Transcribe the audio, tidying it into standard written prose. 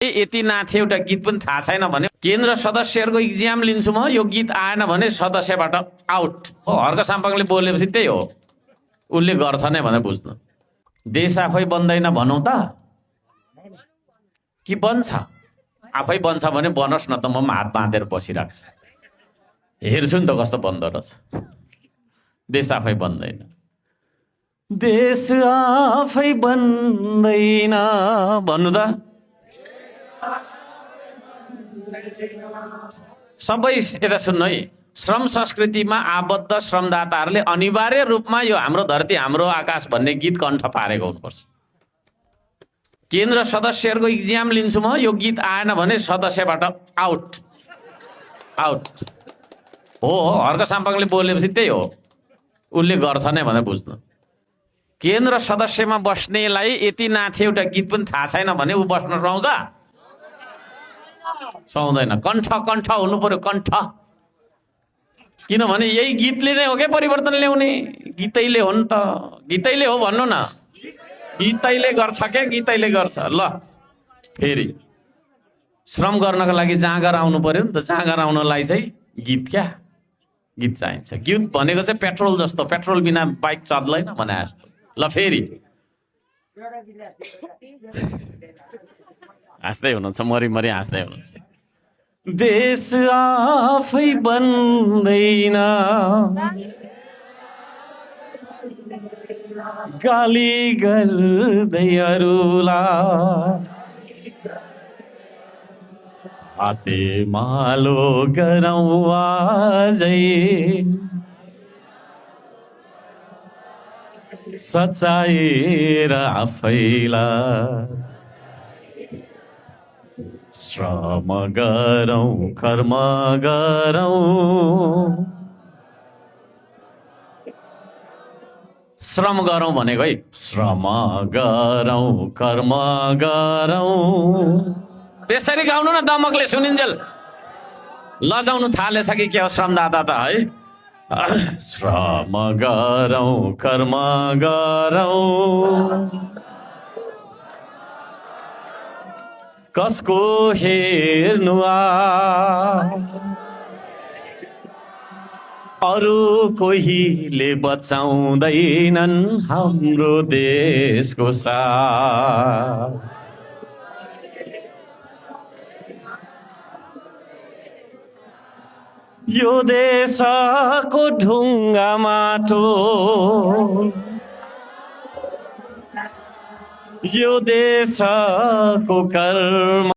यति नाथे एउटा गीत पनि थाहा छैन भने केन्द्र सदस्यहरूको इक्जाम लिन्छु म, यो गीत आएन भने सदस्यबाट आउट हो। हर्क साम्पाङले बोलेपछि त्यही हो, उसले गर्छ नै भनेर बुझ्नु। देश आफै बन्दैन भनौँ त कि बन्छ? आफै बन्छ भने बनोस् न त, म हात बाँधेर बसिरहेको छु, हेर्छु नि त कस्तो बन्दो रहेछ। देश आफै बन्दैन, देश आफै बन्दैन भन्नु त। सबै यता सुन्नु है, श्रम संस्कृतिमा आबद्ध श्रमदाताहरूले अनिवार्य रूपमा यो हाम्रो धरती हाम्रो आकाश भन्ने गीत कण्ठ पारेको हुनुपर्छ। केन्द्र सदस्यहरूको इक्जाम लिन्छु म, यो गीत आएन भने सदस्यबाट आउट आउट हो। हर्क साम्पाङले बोलेपछि त्यही हो, उसले गर्छ नै भनेर बुझ्नु। केन्द्र सदस्यमा बस्नेलाई यति नाथे एउटा गीत पनि थाहा छैन भने ऊ बस्न पाउँछ? सुहाउँदैन। कण्ठ कण्ठ हुनु पर्यो, कण्ठ। किनभने यही गीतले नै हो क्या परिवर्तन ल्याउने, गीतैले हो नि त, गीतैले हो भन्नु न, गीतैले गर्छ क्या, गीतैले गर्छ। ल फेरि श्रम गर्नको लागि जाँगर आउनु पर्यो नि त, जाँगर आउनलाई चाहिँ गीत क्या, गीत चाहिन्छ। गीत भनेको चाहिँ पेट्रोल जस्तो, पेट्रोल बिना बाइक चल्दैन भने जस्तो। ल फेरि हाँस्दै हुनुहुन्छ, मरिमरि हाँस्दै हुनुहुन्छ। देश आफै बन्दैन, गाली गर्दै अरूलाई, हाते मालो गरौँ आजै, सचाएर आफैलाई श्रम गरौँ, कर्म गरौँ। श्रम गरौँ भनेको है, श्रम गरौँ, कर्म गरौँ। त्यसरी गाउनु न दमकले सुनिन्जेल। लजाउनु थालेछ कि के हो श्रमदाता त है। श्रम गरौँ, कर्म गरौँ, कसको हेर्नु अरू कोहीले बचाउँदैनन् हाम्रो देशको साथ। यो देशको ढुङ्गा माटो, यो देशको कर्म